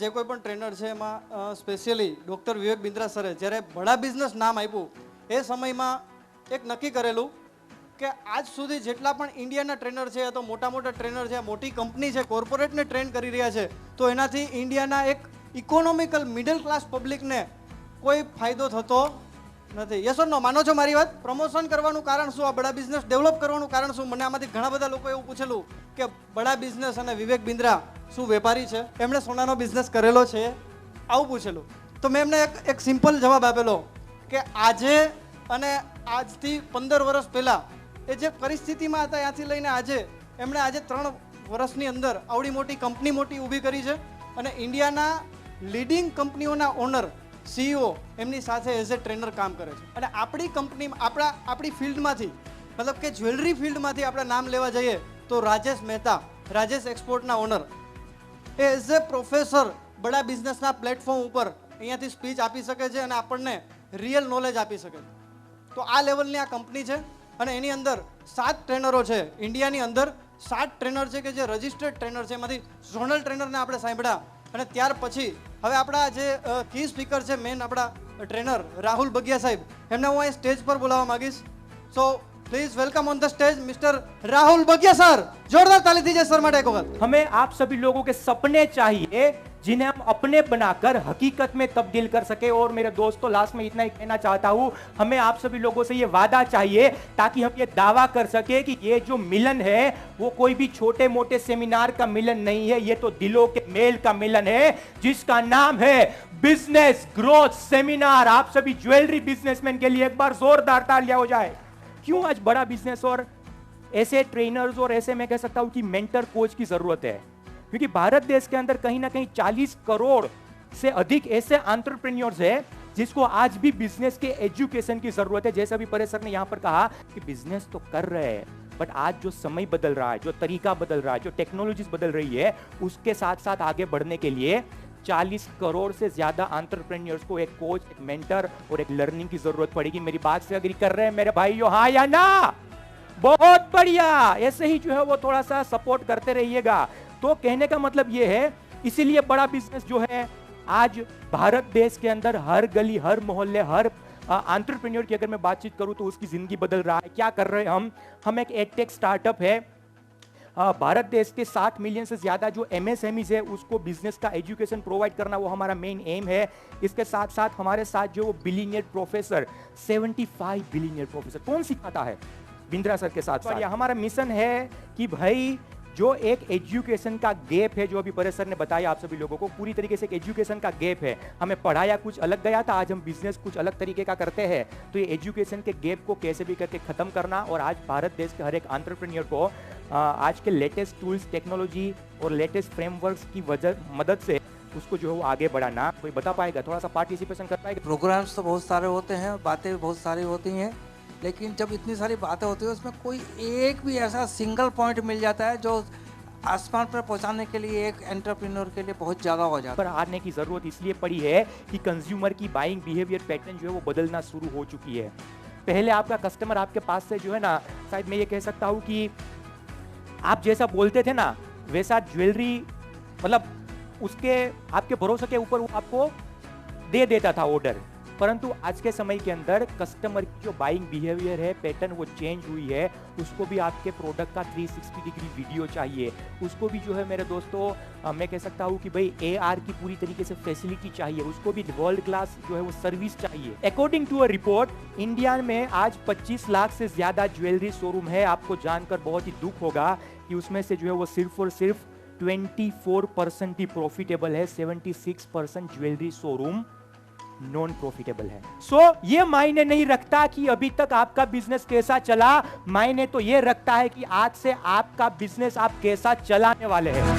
જે કોઈ પણ ટ્રેનર છે એમાં સ્પેશિયલી ડૉક્ટર વિવેક બિંદ્રા સરે જ્યારે બડા બિઝનેસ નામ આપ્યું એ સમયમાં એક નક્કી કરેલું કે આજ સુધી જેટલા પણ ઇન્ડિયાના ટ્રેનર છે તો મોટા મોટા ટ્રેનર છે, મોટી કંપની છે, કોર્પોરેટને ટ્રેન કરી રહ્યા છે, તો એનાથી ઇન્ડિયાના એક ઇકોનોમિકલ મિડલ ક્લાસ પબ્લિકને કોઈ ફાયદો થતો નથી. યસ ઓર નો? માનો છો મારી વાત? પ્રમોશન કરવાનું કારણ શું? આ બડા બિઝનેસ ડેવલપ કરવાનું કારણ શું? મને આમાંથી ઘણા બધા લોકો એવું પૂછેલું કે બડા બિઝનેસ અને વિવેક બિંદ્રા શું વેપારી છે, એમણે સોનાનો બિઝનેસ કરેલો છે, આવું પૂછેલું. તો મેં એમને એક સિમ્પલ જવાબ આપેલો કે આજે અને આજથી 15 વર્ષ પહેલાં એ જે પરિસ્થિતિમાં હતા ત્યાંથી લઈને આજે એમણે આજે 3 વર્ષની અંદર આવડી મોટી કંપની ઊભી કરી છે અને ઇન્ડિયાના લીડિંગ કંપનીઓના ઓનર CEO એમની સાથે એઝ એ ટ્રેનર કામ કરે છે. અને આપણી કંપની આપણી ફિલ્ડમાંથી મતલબ કે જ્વેલરી ફિલ્ડમાંથી આપણે નામ લેવા જઈએ તો રાજેશ મહેતા, રાજેશ એક્સપોર્ટના ઓનર, એ એઝ એ પ્રોફેસર બડા બિઝનેસના પ્લેટફોર્મ ઉપર અહીંયાથી સ્પીચ આપી શકે છે અને આપણને રિયલ નોલેજ આપી શકે છે. તો આ લેવલની આ કંપની છે અને એની અંદર 7 ટ્રેનરો છે. ઇન્ડિયાની અંદર 7 ટ્રેનર છે કે જે રજિસ્ટર્ડ ટ્રેનર છે. એમાંથી ઝોનલ ટ્રેનરને આપણે સાંભળ્યા અને ત્યાર પછી હવે આપણા જે કી સ્પીકર છે મેન આપણા ટ્રેનર રાહુલ બગિયા સાહેબ, એમને હું અહીં સ્ટેજ પર બોલાવવા માંગીશ. So please welcome on the stage mister Rahul Bagiya sir. जोरदार ताली दीजिए सर માટે એક વખત. हमें आप सभी लोगों के सपने चाहिए जिन्हें हम अपने बनाकर हकीकत में तब्दील कर सके. और मेरे दोस्तों लास्ट में इतना ही कहना चाहता हूं, हमें आप सभी लोगों से ये वादा चाहिए ताकि हम ये दावा कर सके कि ये जो मिलन है वो कोई भी छोटे मोटे सेमिनार का मिलन नहीं है, ये तो दिलों के मेल का मिलन है जिसका नाम है बिजनेस ग्रोथ सेमिनार. आप सभी ज्वेलरी बिजनेसमैन के लिए एक बार जोरदार तालियां हो जाए. क्यों आज बड़ा बिजनेस और ऐसे ट्रेनर्स और ऐसे मैं कह सकता हूं कि मेंटर कोच की जरूरत है? क्योंकि भारत देश के अंदर कहीं ना कहीं 40 करोड़ से अधिक ऐसे एंटरप्रेन्योर्स है जिसको आज भी बिजनेस के एजुकेशन की जरूरत है. जैसा भी परेश सर ने यहां पर कहा कि बिजनेस तो कर रहे हैं, बट आज जो समय बदल रहा है, जो तरीका बदल रहा है, जो टेक्नोलॉजीज बदल रही है, उसके साथ साथ आगे बढ़ने के लिए 40 करोड़ से ज्यादा एंटरप्रेन्योर्स को एक कोच, एक मेंटर और एक लर्निंग की जरूरत पड़ेगी. मेरी बात से एग्री कर रहे हैं मेरे भाइयों? हाँ या ना? बहुत बढ़िया. ऐसे ही जो है वो थोड़ा सा सपोर्ट करते रहिएगा. तो कहने का मतलब ये है, इसीलिए बड़ा बिजनेस जो है आज भारत देश के अंदर हर गली, हर मोहल्ले, हर एंटरप्रेन्योर की अगर मैं बातचीत करूं तो उसकी जिंदगी बदल रहा है. क्या कर रहे हैं हम एक एडटेक स्टार्टअप है. भारत देश के 60 मिलियन से ज्यादा जो MSMEs है उसको बिजनेस का एजुकेशन प्रोवाइड करना वो हमारा मेन एम है. इसके साथ साथ हमारे साथ जो बिलियनियर प्रोफेसर, 75 बिलियनियर प्रोफेसर कौन सिखाता है? बिंद्रा सर के साथ. हमारा मिशन है कि भाई जो एक एजुकेशन का गैप है, जो अभी परेश सर ने बताया आप सभी लोगों को, पूरी तरीके से एक एजुकेशन का गैप है. हमें पढ़ाया कुछ अलग गया था, आज हम बिजनेस कुछ अलग तरीके का करते हैं. तो ये एजुकेशन के गैप को कैसे भी करके खत्म करना और आज भारत देश के हर एक एंटरप्रेन्योर को आज के लेटेस्ट टूल्स, टेक्नोलॉजी और लेटेस्ट फ्रेमवर्क्स की मदद से उसको जो है वो आगे बढ़ाना. कोई बता पाएगा? थोड़ा सा पार्टिसिपेशन कर पाएगा? प्रोग्राम्स तो बहुत सारे होते हैं, बातें भी बहुत सारी होती हैं, लेकिन जब इतनी सारी बातें होती है उसमें कोई एक भी ऐसा सिंगल पॉइंट मिल जाता है जो आसमान पर पहुंचाने के लिए एक एंटरप्रेन्योर के लिए बहुत ज़्यादा हो जाता है. पर आने की जरूरत इसलिए पड़ी है कि कंज्यूमर की बाइंग बिहेवियर पैटर्न जो है वो बदलना शुरू हो चुकी है. पहले आपका कस्टमर आपके पास से जो है ना, शायद मैं ये कह सकता हूँ कि आप जैसा बोलते थे ना वैसा ज्वेलरी मतलब उसके आपके भरोसे के ऊपर वो आपको दे देता था ऑर्डर. परंतु आज के समय के अंदर कस्टमर की जो बाइंग बिहेवियर है, पैटर्न वो चेंज हुई है. उसको भी आपके प्रोडक्ट का 360 डिग्री वीडियो चाहिए. उसको भी जो है मेरे दोस्तों मैं कह सकता हूँ कि भाई AR की पूरी तरीके से फैसिलिटी चाहिए. उसको भी वर्ल्ड क्लास जो है वो सर्विस चाहिए. According to a report, India में आज 25 लाख से ज्यादा ज्वेलरी शोरूम है. आपको जानकर बहुत ही दुख होगा कि उसमें से जो है वो सिर्फ और सिर्फ 24% ही प्रॉफिटेबल है. 76% ज्वेलरी शोरूम नॉन प्रॉफिटेबल है. सो ये मायने नहीं रखता कि अभी तक आपका बिजनेस कैसा चला, मायने तो ये रखता है कि आज से आपका बिजनेस आप कैसा चलाने वाले हैं.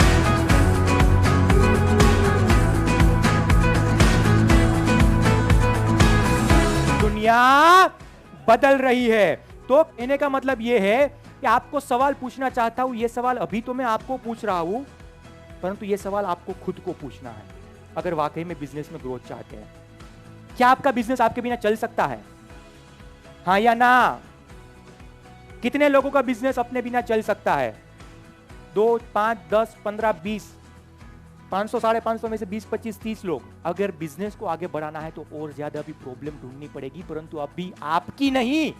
दुनिया बदल रही है. तो कहने का मतलब ये है कि आपको सवाल पूछना चाहता हूं. ये सवाल अभी तो मैं आपको पूछ रहा हूं, परंतु ये सवाल आपको खुद को पूछना है अगर वाकई में बिजनेस में ग्रोथ चाहते हैं. क्या आपका बिजनेस आपके बिना चल सकता है? हाँ या ना? कितने लोगों का बिजनेस अपने बिना चल सकता है? 2, 5, 10, 15, 20? 500 550 में से 20 25 30 लोग। अगर बिजनेस को आगे बढ़ाना है तो और ज्यादा भी प्रॉब्लम ढूंढनी पड़ेगी, परंतु अभी आपकी नहीं,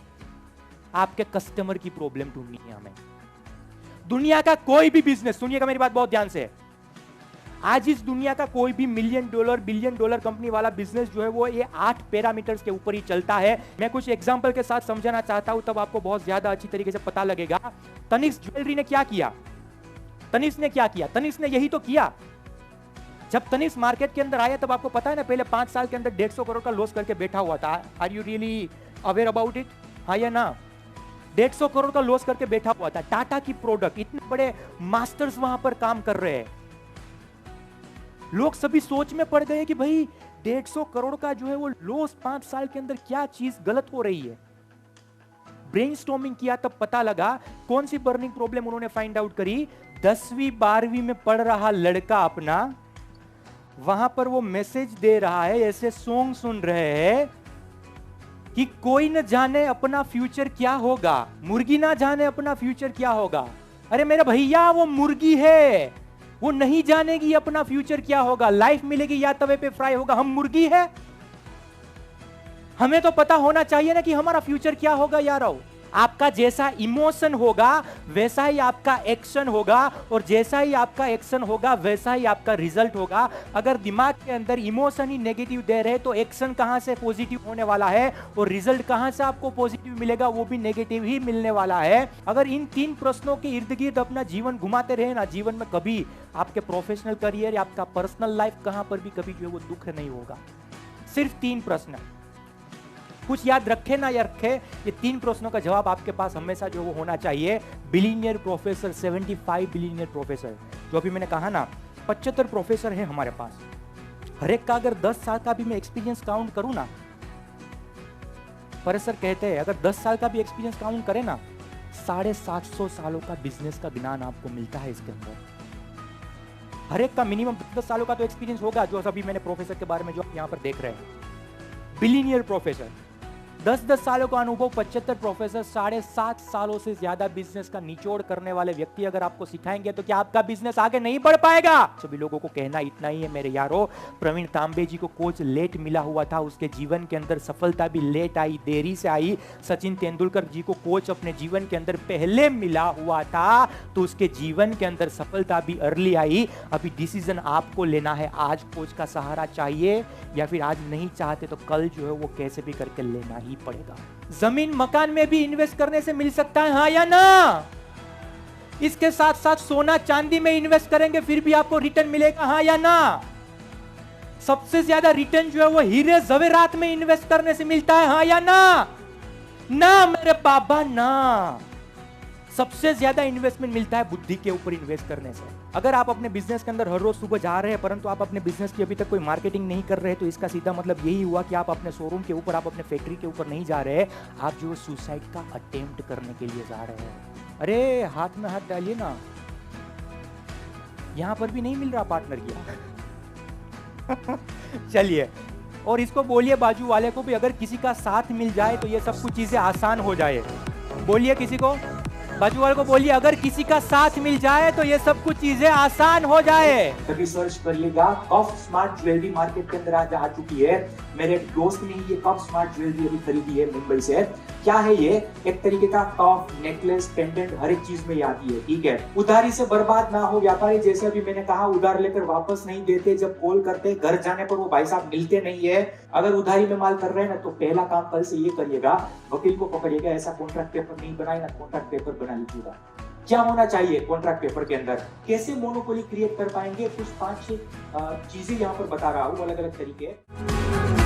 आपके कस्टमर की प्रॉब्लम ढूंढनी है हमें। दुनिया का कोई भी बिजनेस, सुनिएगा मेरी बात बहुत ध्यान से, आज इस दुनिया का कोई भी $1 $1 बिलियन कंपनी वाला बिजनेस जो है वो ये 8 पैरामीटर्स के ऊपर ही चलता है। मैं कुछ एग्जांपल के साथ समझाना चाहता हूं, तब आपको बहुत ज्यादा अच्छी तरीके से पता लगेगा। तनिष्क ज्वेलरी ने क्या किया? तनिष्क ने क्या किया? तनिष्क ने यही तो किया। जब तनिष्क मार्केट के अंदर आया तब आपको पता है ना, पहले 5 साल के अंदर 150 करोड़ का लॉस करके बैठा हुआ था। Are you really aware about it? हाँ या ना? 150 करोड़ का लॉस करके बैठा हुआ था। टाटा की प्रोडक्ट, इतने बड़े मास्टर्स वहां पर काम कर रहे हैं। लोग सभी सोच में पड़ गए कि भाई 150 करोड़ का जो है वो लॉस 5 साल के अंदर, क्या चीज गलत हो रही है। ब्रेनस्टॉर्मिंग किया तब पता लगा कौन सी बर्निंग प्रॉब्लम उन्होंने फाइंड आउट करी। 10वीं 12वीं में पढ़ रहा लड़का अपना, वहां पर वो मैसेज दे रहा है, ऐसे सॉन्ग सुन रहे हैं कि कोई न जाने अपना फ्यूचर क्या होगा, मुर्गी ना जाने अपना फ्यूचर क्या होगा। अरे मेरा भैया, वो मुर्गी है, वो नहीं जानेगी अपना फ्यूचर क्या होगा। लाइफ मिलेगी या तवे पे फ्राई होगा, हम मुर्गी है। हमें तो पता होना चाहिए ना कि हमारा फ्यूचर क्या होगा यारो। आपका जैसा इमोशन होगा वैसा ही आपका एक्शन होगा, और जैसा ही आपका एक्शन होगा वैसा ही आपका रिजल्ट होगा। अगर दिमाग के अंदर इमोशन ही नेगेटिव दे रहे तो एक्शन कहां से पॉजिटिव होने वाला है, और रिजल्ट कहां से आपको पॉजिटिव मिलेगा, वो भी नेगेटिव ही मिलने वाला है। अगर इन 3 प्रश्नों के इर्द गिर्द अपना जीवन घुमाते रहे ना, जीवन में कभी आपके प्रोफेशनल करियर या आपका पर्सनल लाइफ कहां पर भी कभी जो है वो दुख नहीं होगा। सिर्फ 3 प्रश्न, कुछ याद रखे ना या रखे, ये 3 प्रश्नों का जवाब आपके पास हमेशा जो वो होना चाहिए। बिलियनियर प्रोफेसर, 75 बिलियनियर प्रोफेसर, जो अभी मैंने कहा ना 75 प्रोफेसर है हमारे पास। हर एक का अगर 10 साल का भी मैं एक्सपीरियंस काउंट करूं ना, प्रोफेसर कहते हैं अगर 10 साल का भी एक्सपीरियंस काउंट करें ना, 750 सालों का बिजनेस का ज्ञान आपको मिलता है इसके अंदर। हर एक का मिनिमम 10 सालों का तो एक्सपीरियंस होगा, जो अभी मैंने प्रोफेसर के बारे में जो यहाँ पर देख रहे हैं। बिलियनियर प्रोफेसर 10-10 सालों का अनुभव, 75 प्रोफेसर, 7.5 सालों से ज्यादा बिजनेस का निचोड़ करने वाले व्यक्ति अगर आपको सिखाएंगे तो क्या आपका बिजनेस आगे नहीं बढ़ पाएगा? सभी लोगों को कहना इतना ही है मेरे यारो। प्रवीण तांबे जी को कोच लेट मिला हुआ था, उसके जीवन के अंदर सफलता भी लेट आई, देरी से आई। सचिन तेंदुलकर जी को कोच अपने जीवन के अंदर पहले मिला हुआ था तो उसके जीवन के अंदर सफलता भी अर्ली आई। अभी डिसीजन आपको लेना है, आज कोच का सहारा चाहिए या फिर आज नहीं चाहते तो कल जो है वो कैसे भी करके लेना ही पड़ेगा। जमीन मकान में भी इन्वेस्ट करने से मिल सकता है, हाँ या ना? इसके साथ साथ सोना चांदी में इन्वेस्ट करेंगे फिर भी आपको रिटर्न मिलेगा, हाँ या ना? सबसे ज्यादा रिटर्न जो है वो हीरे जवेरात में इन्वेस्ट करने से मिलता है, हाँ या ना? ना मेरे बाबा ना। सबसे ज्यादा इन्वेस्टमेंट मिलता है बुद्धि के ऊपर इन्वेस्ट करने से। अगर आप अपने बिजनेस के अंदर हर रोज सुबह जा रहे हैं परंतु आप अपने बिजनेस की अभी तक कोई मार्केटिंग नहीं कर रहे तो इसका सीधा मतलब यही हुआ कि आप अपने शोरूम के ऊपर, आप अपने फैक्ट्री के ऊपर नहीं जा रहे, आप जो सुसाइड का अटेम्प्ट करने के लिए जा रहे हैं। अरे हाथ में हाथ डालिए ना, यहां पर भी नहीं मिल रहा पार्टनर किया। चलिए, और इसको बोलिए बाजू वाले को भी, अगर किसी का साथ मिल जाए तो ये सब कुछ चीजें आसान हो जाए। बोलिए किसी को, बाजू वाले को बोलिए, अगर किसी का साथ मिल जाए तो ये सब कुछ चीजें आसान हो जाए। कभी सर्च करिएगा, कफ स्मार्ट ज्वेलरी मार्केट के अंदर आज आ चुकी है। मेरे दोस्त ने ये कफ स्मार्ट ज्वेलरी अभी खरीदी है मुंबई से। क्या है ये? एक तरीके का कफ, नेकलेस, पेंडेंट, हर एक चीज में ये आती है, ठीक है। उधारी से बर्बाद ना हो व्यापारी, जैसे अभी मैंने कहा उधार लेकर वापस नहीं देते, जब कॉल करते घर जाने पर वो भाई साहब मिलते नहीं है। अगर उधारी में माल कर रहे हैं ना तो पहला काम कल से ये करिएगा, वकील को पकड़िएगा, ऐसा कॉन्ट्रैक्ट पेपर नहीं बनाए ना, कॉन्ट्रैक्ट पेपर बना लीजिएगा। क्या होना चाहिए कॉन्ट्रैक्ट पेपर के अंदर, कैसे मोनोपोली क्रिएट कर पाएंगे, कुछ 5-6 चीजें यहाँ पर बता रहा हूँ, अलग अलग तरीके।